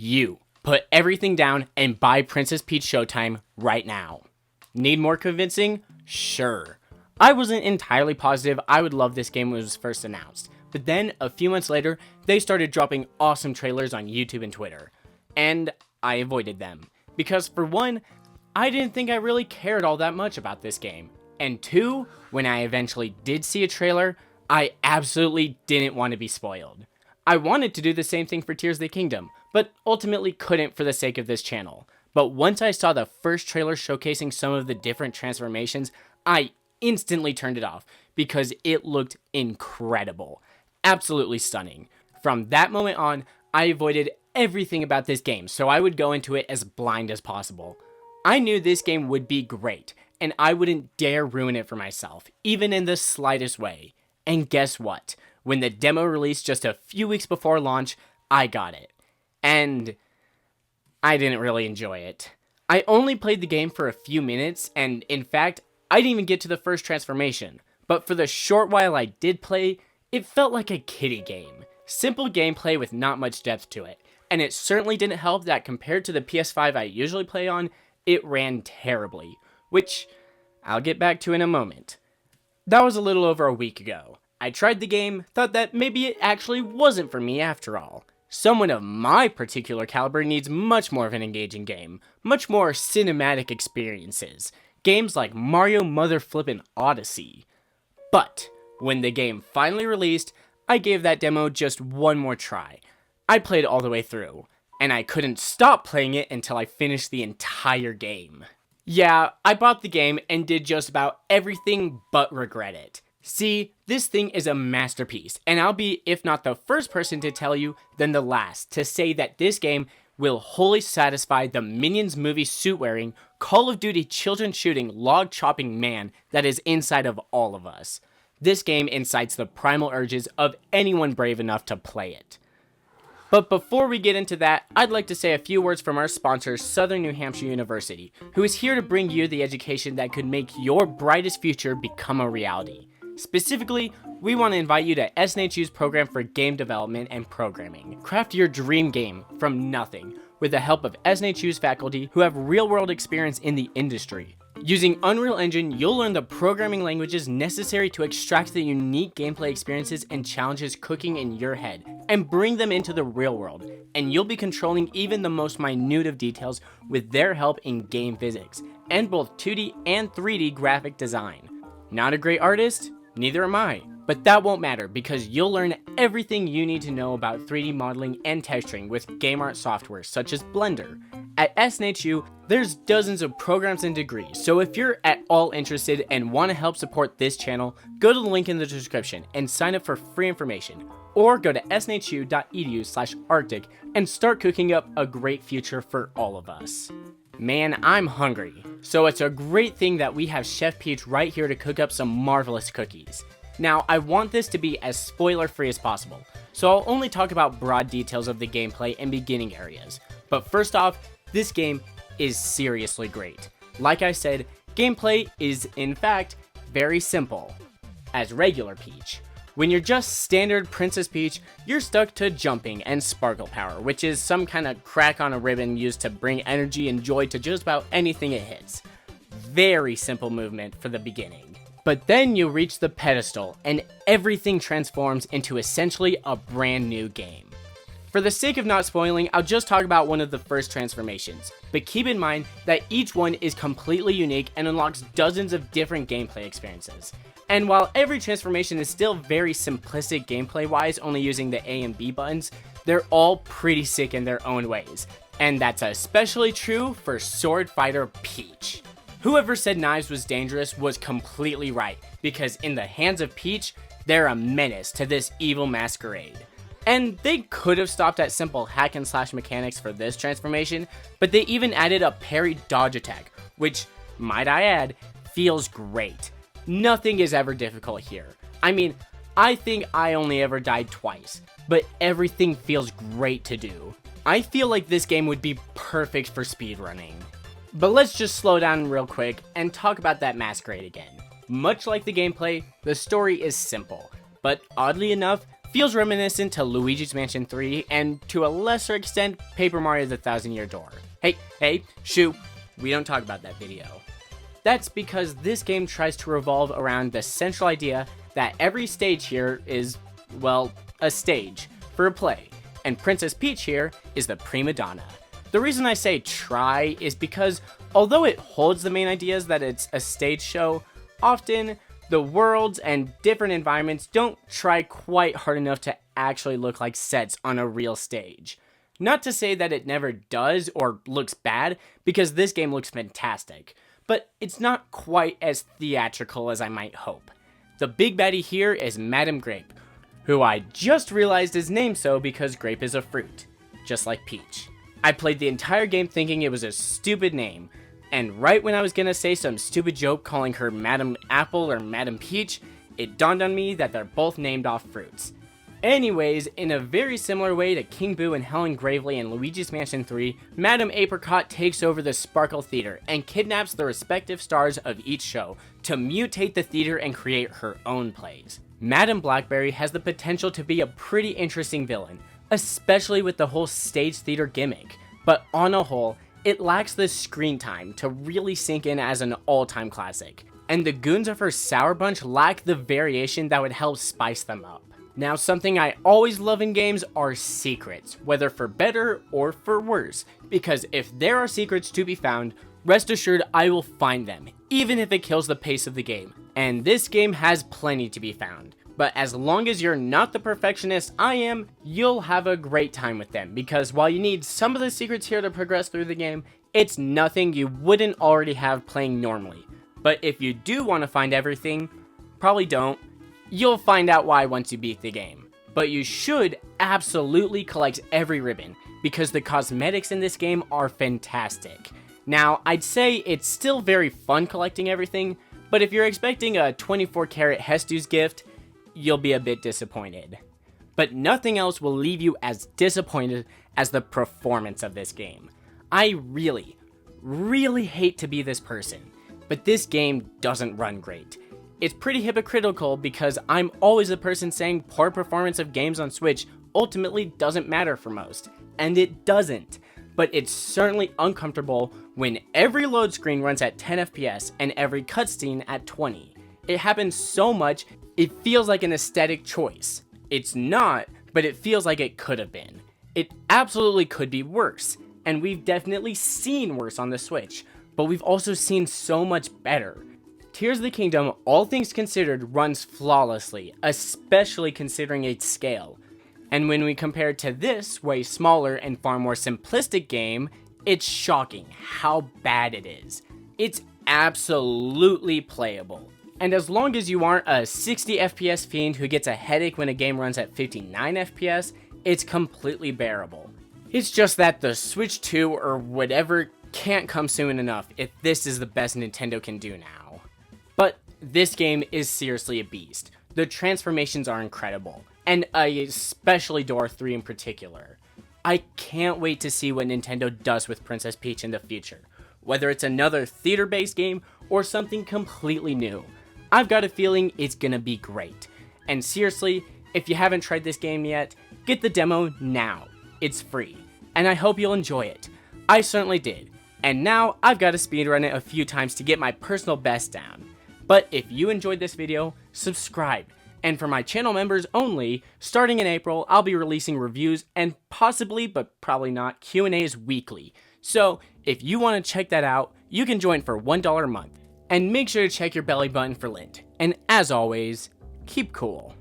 you put everything down and buy Princess Peach Showtime right now. Need more convincing? Sure. I wasn't entirely positive I would love this game when it was first announced, but then a few months later, they started dropping awesome trailers on YouTube and Twitter, and I avoided them. Because for one, I didn't think I really cared all that much about this game, and two, when I eventually did see a trailer, I absolutely didn't want to be spoiled. I wanted to do the same thing for Tears of the Kingdom, but ultimately couldn't for the sake of this channel. But once I saw the first trailer showcasing some of the different transformations, I instantly turned it off because it looked incredible. Absolutely stunning. From that moment on, I avoided everything about this game, so I would go into it as blind as possible. I knew this game would be great, and I wouldn't dare ruin it for myself, even in the slightest way. And guess what? When the demo released just a few weeks before launch, I got it. And I didn't really enjoy it. I only played the game for a few minutes, and in fact, I didn't even get to the first transformation. But for the short while I did play, it felt like a kiddie game. Simple gameplay with not much depth to it. And it certainly didn't help that compared to the PS5 I usually play on, it ran terribly. Which I'll get back to in a moment. That was a little over a week ago. I tried the game, thought that maybe it actually wasn't for me after all. Someone of my particular caliber needs much more of an engaging game, much more cinematic experiences, games like Mario Mother Flippin' Odyssey. But when the game finally released, I gave that demo just one more try. I played all the way through, and I couldn't stop playing it until I finished the entire game. Yeah, I bought the game and did just about everything but regret it. See, this thing is a masterpiece, and I'll be, if not the first person to tell you, then the last, to say that this game will wholly satisfy the Minions movie suit-wearing, Call of Duty children-shooting, log-chopping man that is inside of all of us. This game incites the primal urges of anyone brave enough to play it. But before we get into that, I'd like to say a few words from our sponsor, Southern New Hampshire University, who is here to bring you the education that could make your brightest future become a reality. Specifically, we want to invite you to SNHU's program for game development and programming. Craft your dream game from nothing with the help of SNHU's faculty who have real-world experience in the industry. Using Unreal Engine, you'll learn the programming languages necessary to extract the unique gameplay experiences and challenges cooking in your head and bring them into the real world. And you'll be controlling even the most minute of details with their help in game physics and both 2D and 3D graphic design. Not a great artist? Neither am I, but that won't matter because you'll learn everything you need to know about 3D modeling and texturing with game art software such as Blender. At SNHU, there's dozens of programs and degrees, so if you're at all interested and want to help support this channel, go to the link in the description and sign up for free information, or go to snhu.edu/arctic and start cooking up a great future for all of us. Man, I'm hungry, so it's a great thing that we have Chef Peach right here to cook up some marvelous cookies. Now, I want this to be as spoiler-free as possible, so I'll only talk about broad details of the gameplay and beginning areas. But first off, this game is seriously great. Like I said, gameplay is, in fact, very simple. As regular Peach. When you're just standard Princess Peach, you're stuck to jumping and sparkle power, which is some kind of crack on a ribbon used to bring energy and joy to just about anything it hits. Very simple movement for the beginning. But then you reach the pedestal, and everything transforms into essentially a brand new game. For the sake of not spoiling, I'll just talk about one of the first transformations, but keep in mind that each one is completely unique and unlocks dozens of different gameplay experiences. And while every transformation is still very simplistic gameplay-wise, only using the A and B buttons, they're all pretty sick in their own ways. And that's especially true for Sword Fighter Peach. Whoever said knives was dangerous was completely right, because in the hands of Peach, they're a menace to this evil masquerade. And they could have stopped at simple hack and slash mechanics for this transformation, but they even added a parry dodge attack, which, might I add, feels great. Nothing is ever difficult here. I mean, I think I only ever died twice, but everything feels great to do. I feel like this game would be perfect for speedrunning. But let's just slow down real quick and talk about that masquerade again. Much like the gameplay, the story is simple, but oddly enough, feels reminiscent to Luigi's Mansion 3 and to a lesser extent Paper Mario The Thousand Year Door. Hey, shoo, we don't talk about that video. That's because this game tries to revolve around the central idea that every stage here is, well, a stage for a play, and Princess Peach here is the prima donna. The reason I say try is because although it holds the main ideas that it's a stage show, often the worlds and different environments don't try quite hard enough to actually look like sets on a real stage. Not to say that it never does or looks bad, because this game looks fantastic, but it's not quite as theatrical as I might hope. The big baddie here is Madame Grape, who I just realized is named so because grape is a fruit, just like Peach. I played the entire game thinking it was a stupid name, and right when I was gonna say some stupid joke calling her Madame Apple or Madame Peach, it dawned on me that they're both named off fruits. Anyways, in a very similar way to King Boo and Helen Gravely in Luigi's Mansion 3, Madame Apricot takes over the Sparkle Theater and kidnaps the respective stars of each show to mutate the theater and create her own plays. Madame Blackberry has the potential to be a pretty interesting villain, especially with the whole stage theater gimmick, but on a whole, it lacks the screen time to really sink in as an all-time classic, and the goons of her Sour Bunch lack the variation that would help spice them up. Now, something I always love in games are secrets, whether for better or for worse, because if there are secrets to be found, rest assured I will find them, even if it kills the pace of the game. And this game has plenty to be found. But as long as you're not the perfectionist I am, you'll have a great time with them, because while you need some of the secrets here to progress through the game, it's nothing you wouldn't already have playing normally. But if you do want to find everything, probably don't, you'll find out why once you beat the game. But you should absolutely collect every ribbon, because the cosmetics in this game are fantastic. Now, I'd say it's still very fun collecting everything, but if you're expecting a 24 karat Hestu's gift, you'll be a bit disappointed. But nothing else will leave you as disappointed as the performance of this game. I really hate to be this person, but this game doesn't run great. It's pretty hypocritical because I'm always the person saying poor performance of games on Switch ultimately doesn't matter for most, and it doesn't. But it's certainly uncomfortable when every load screen runs at 10 FPS and every cutscene at 20. It happens so much, it feels like an aesthetic choice. It's not, but it feels like it could have been. It absolutely could be worse, and we've definitely seen worse on the Switch, but we've also seen so much better. Tears of the Kingdom, all things considered, runs flawlessly, especially considering its scale. And when we compare it to this way smaller and far more simplistic game, it's shocking how bad it is. It's absolutely playable. And as long as you aren't a 60 FPS fiend who gets a headache when a game runs at 59 FPS, it's completely bearable. It's just that the Switch 2 or whatever can't come soon enough if this is the best Nintendo can do now. But this game is seriously a beast. The transformations are incredible, and I especially adore 3 in particular. I can't wait to see what Nintendo does with Princess Peach in the future, whether it's another theater-based game or something completely new. I've got a feeling it's gonna be great. And seriously, if you haven't tried this game yet, get the demo now. It's free, and I hope you'll enjoy it. I certainly did, and now I've got to speedrun it a few times to get my personal best down. But if you enjoyed this video, subscribe. And for my channel members only, starting in April, I'll be releasing reviews and possibly, but probably not, Q&As weekly. So if you want to check that out, you can join for $1 a month. And make sure to check your belly button for lint. And as always, keep cool.